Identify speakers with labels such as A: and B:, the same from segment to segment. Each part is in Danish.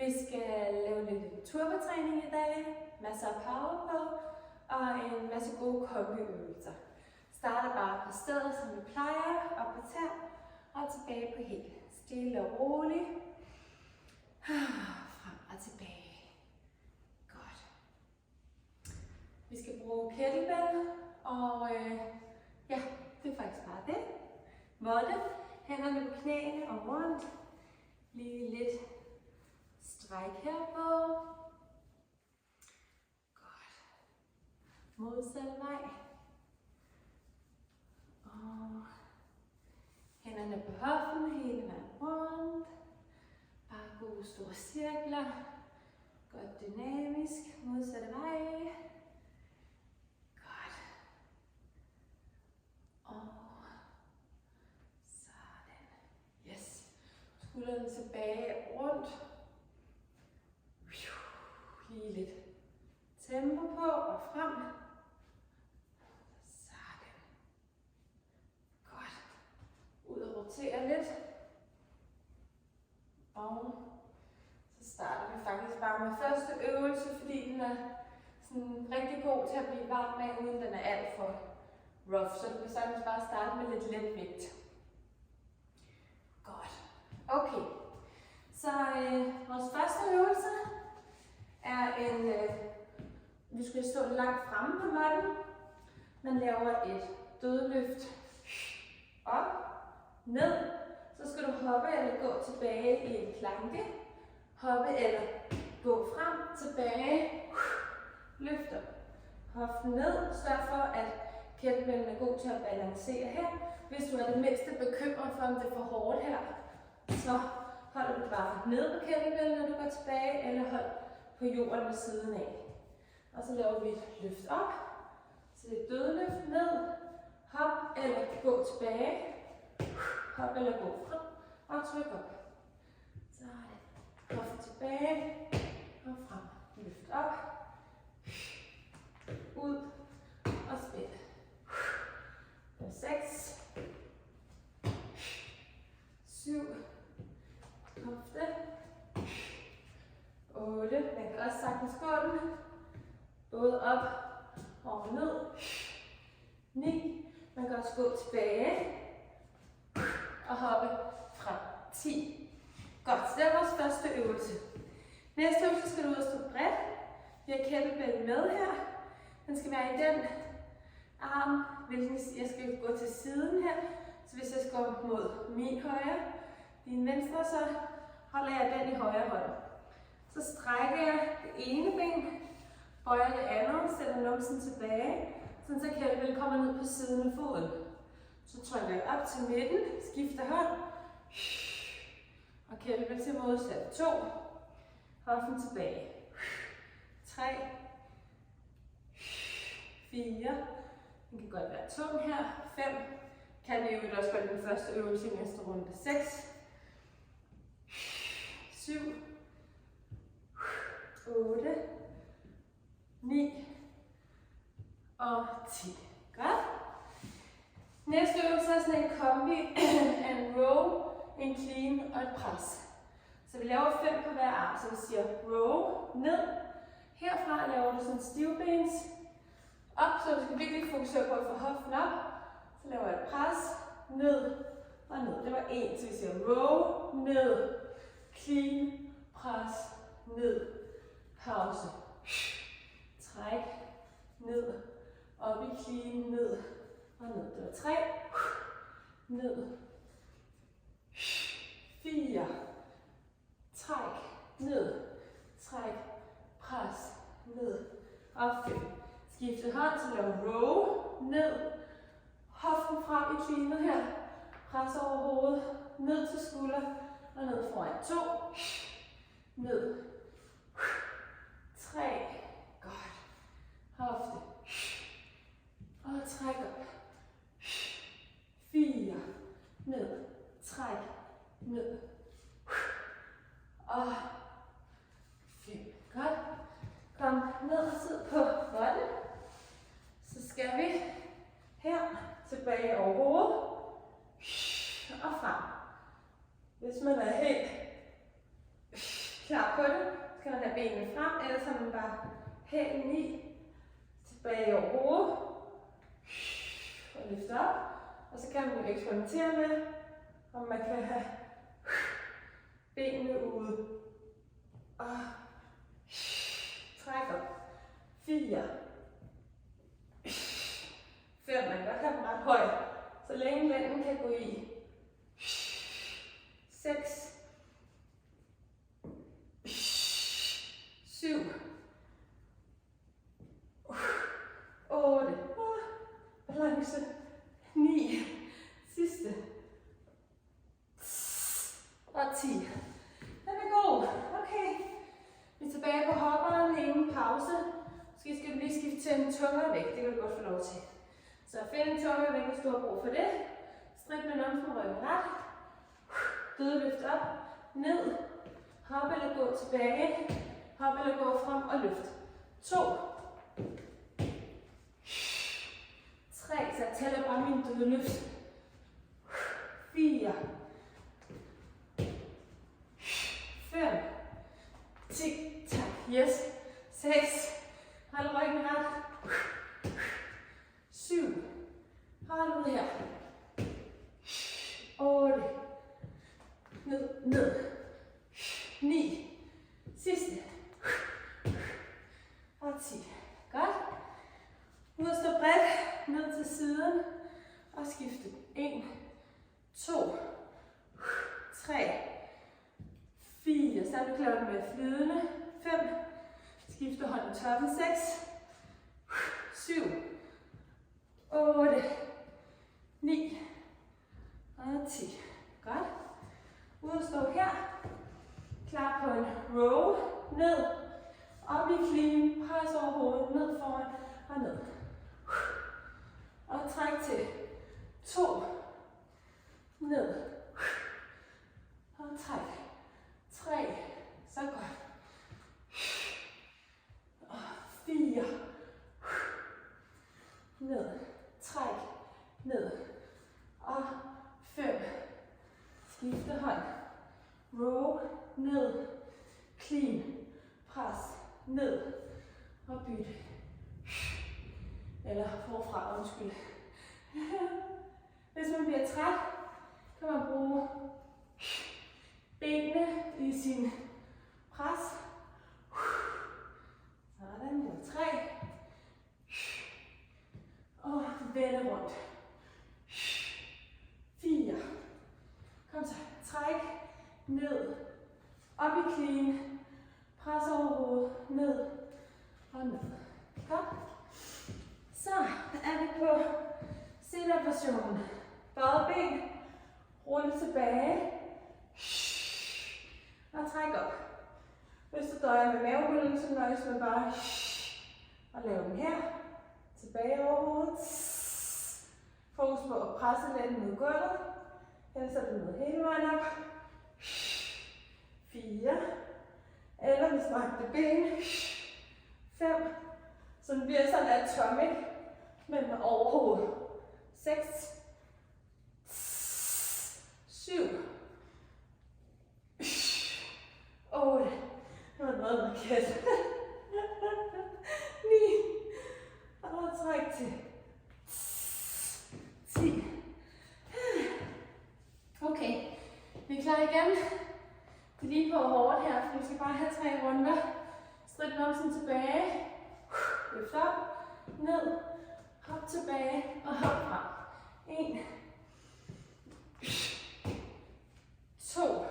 A: Vi skal lave lidt turbatræning i dag, masser af power på og en masse gode kombiøvelser. Starter bare på stedet, som vi plejer, op på tær og tilbage på hæl. Stille og roligt. Frem og tilbage. Godt. Vi skal bruge kettlebell, og ja, det er faktisk bare det. Måtte. Hænderne på knæene og rundt. Lige lidt stræk herpå. Godt. Modsatte vej. Og hænderne på hoften hele vejen rundt. Bare gode store cirkler. Godt dynamisk. Modsatte vej. Godt. Og sådan. Yes. Skuldrene tilbage rundt. Lige lidt tempo på og frem. Sådan. Godt. Ud og rotere lidt. Og så starter vi faktisk bare med første øvelse, fordi den er sådan rigtig god til at blive varm med, uden den er alt for rough. Så du kan sagtens bare starte med lidt let vægt. Godt. Okay. Så vores første øvelse er vi skal stå langt fremme på matten. Man laver et dødløft op, ned. Så skal du hoppe eller gå tilbage i en planke. Hoppe eller gå frem, tilbage, løfter. Hoften ned. Sørg for, at kettlebellen er god til at balancere her. Hvis du er det mindste bekymret for, om det er for hårdt her, så holder du bare ned på kettlebellen, når du går tilbage, eller hold på jorden ved siden af. Og så laver vi et løft op. Så det er dødløft ned, hop eller gå tilbage, hop eller gå frem og tryk op. Så er det hop tilbage og frem. Løft op, ud og spænd. 6, 7, hofte, 8, man kan også sagtens gå den, både op og ned, 9, man kan også gå tilbage og hoppe frem, 10. Godt, så det er vores første øvelse. Næste øvelse skal du ud og stå bredt. Vi har kettlebell med her. Den skal være i den arm, hvilken jeg skal gå til siden her. Så hvis jeg skal gå mod min højre, din venstre, så holder jeg den i højre hånd. Så strækker jeg det ene ben, bøjer det andet, sætter numsen tilbage, så kettlebell kommer ned på siden af foden. Så trykker jeg op til midten, skifter hånd, og kettlebell til modsat. 2, hoften tilbage. 3, 4, den kan godt være tung her. 5, kan vi jo også gøre den første øvelse i næste runde. 6, 7, 8, 9 og 10. Godt. Næste øvelse er sådan en kombi af en row, en clean og et pres. Så vi laver 5 på hver arm, så vi siger row, ned. Herfra laver du sådan stivbens op, så du skal virkelig fokusere på at få hoften op. Så laver jeg et pres, ned og ned. Det var 1, så vi siger row, ned, clean, pres, ned, pause. Træk, ned, op i clean, ned og ned. Det var 3, ned, 4, træk, ned, træk, pres, ned og 5. Skifte hånd, så lav row, ned, hoften frem i cleanet her, pres over hovedet, ned til skulder og ned foran. 2, ned, 3, godt, hofte, og træk op, 4, ned, træk, ned, og 5, godt. Kom ned og sid på hånden. Så skal vi her tilbage over hovedet og frem. Hvis man er helt Klar på det. Så kan man have benene frem, ellers har man bare hælen i. Tilbage over hovedet. Og løfte op. Og så kan man jo eksperimentere med, om man kan have benene ude. Og træk op. 4. 5. Man kan godt have dem ret højt, så længe lænden kan gå i. 6. 7. 8. Balance. 9. Sidste. Og 10. Den er god. Okay. Vi er tilbage på hopperen. Ingen pause. Måske skal du lige skifte til en tungere vægt. Det kan du godt få lov til. Så find en tungere vægt, hvis du har brug for det. Strik med numsen, ryggen ret. Dødløft op. Ned. Hop eller gå tilbage. Hop eller gå frem og løft. 2. 3. Så jeg tæller bare min dødløft. 4. 5. Tik, tak. Yes. 6. Hold ryggen ret. 7. Hold ud her. 8. Ned, ned. 9. Sidste. Og 10. Godt. Ud og stå bredt. Ned til siden. Og skifte. 1. 2. 3. 4. Så er vi klar med flydende. 5. Skifte hånden i toppen. 6. 7. 8. 9. Og 10. Godt. Ud og stå her. Klar på en row. Ned. Op i clean. Pres over hovedet. Ned foran og ned. Og træk til. 2. Ned. Og træk. 3. Så godt. Og 4. Ned. Træk. Ned. Og 5. Skifte hånd. Row. Ned. Clean. Pres. Ned. Og bytte. Eller forfra, undskyld. Hvis man bliver træt, kan man bruge benene i sin pres. Sådan, det var 3. Og vende rundt. 4. Kom så, træk, ned, op i clean, pres over hovedet, ned og ned. Godt. Så er vi på sit-up versionen. Bøjet ben, rulle tilbage og træk op. Hvis du døjer med maverullen, så nøjes med bare at lave den her. Tilbage over hovedet. Fokus på at presse lænden mod gulvet. Ellers er det ned hele vejen op. 4. Eller vi strakte ben. 5. Så den bliver sådan atomic, men med overhovedet. 6. 7. 8. Det var noget markert. 9. Og træk til. 10. Okay, vi er klar igen. Lige på hårdt her, for vi skal bare have 3 runder. Strik numsen tilbage. Løft op, ned, hop tilbage og hop frem. 1. 2.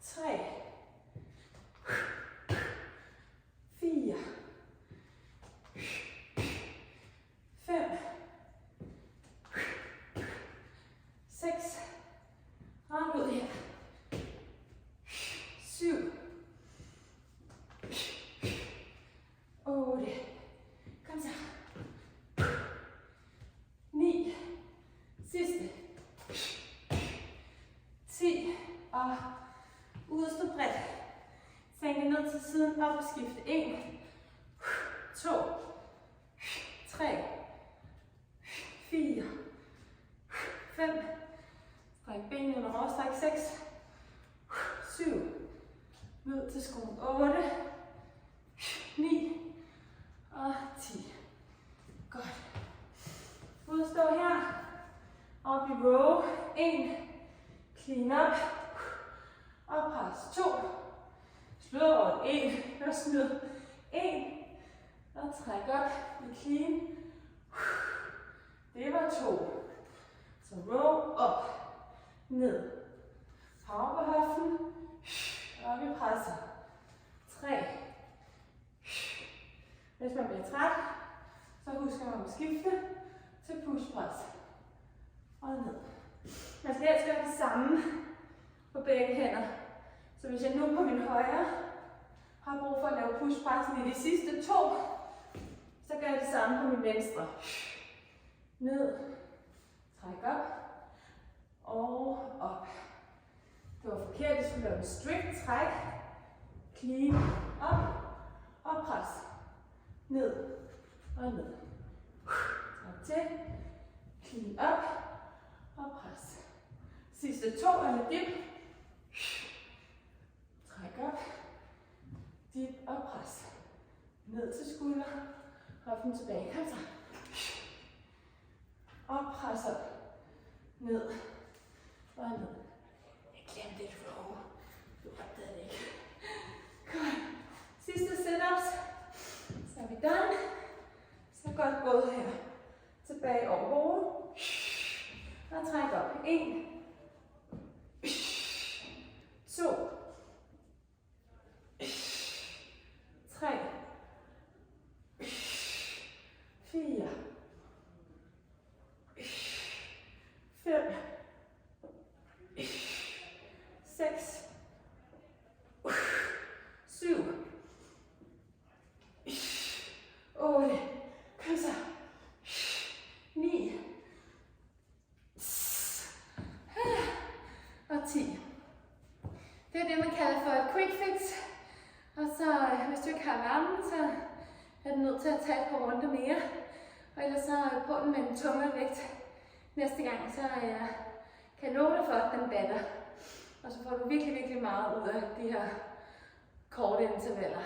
A: 3. 4. 5. 6. Hold ud her. 7. 8. Kom så. 9. Sidste. 10. Og ud og stå bredt. Sænke ned til siden, op og skifte. 1. 2. 3. 4. 5. Stræk benene under overstræk. 6. Ned til skruen 8, 9 og 10. Godt. Ud at stå her. Op i row. 1. Clean up. Og pres. 2. Slå over 1. Og smid. 1. Og træk op i clean. Det var 2. Så row op. Ned. Power på hoften. Og vi presser. 3. Hvis man bliver træt, så husker man at skifte til push-press. Og ned. Man skal helst gøre det samme på begge hænder. Så hvis jeg nu på min højre har brug for at lave push-pressen i de sidste 2, så gør jeg det samme på min venstre. Ned. Træk op. Og op. Det var forkert, jeg skulle lave en strict træk. Clean op og pres. Ned og ned. Træk til. Clean op og pres. Sidste 2 er med dip. Træk op. Dip og pres. Ned til skulder. Hoften tilbage. Kom så. Og pres op. Ned og ned. Jeg glemte et row. Du opdagede det ikke. Godt. Sidste sit-ups. Så er vi done. Så godt gået her. Tilbage over hovedet. Og træk op. 1. 2. 3. 4. 5. 6. 7. 8. Kom så. 9. Og 10. Det er det, man kalder for et quick fix. Og så, hvis du ikke har varmen, så er du nødt til at tage et par runder mere. Og ellers så på den med en tungere vægt. Næste gang, så kan jeg love dig for, at den batter. Og så får du virkelig, virkelig meget ud af de her korte intervaller.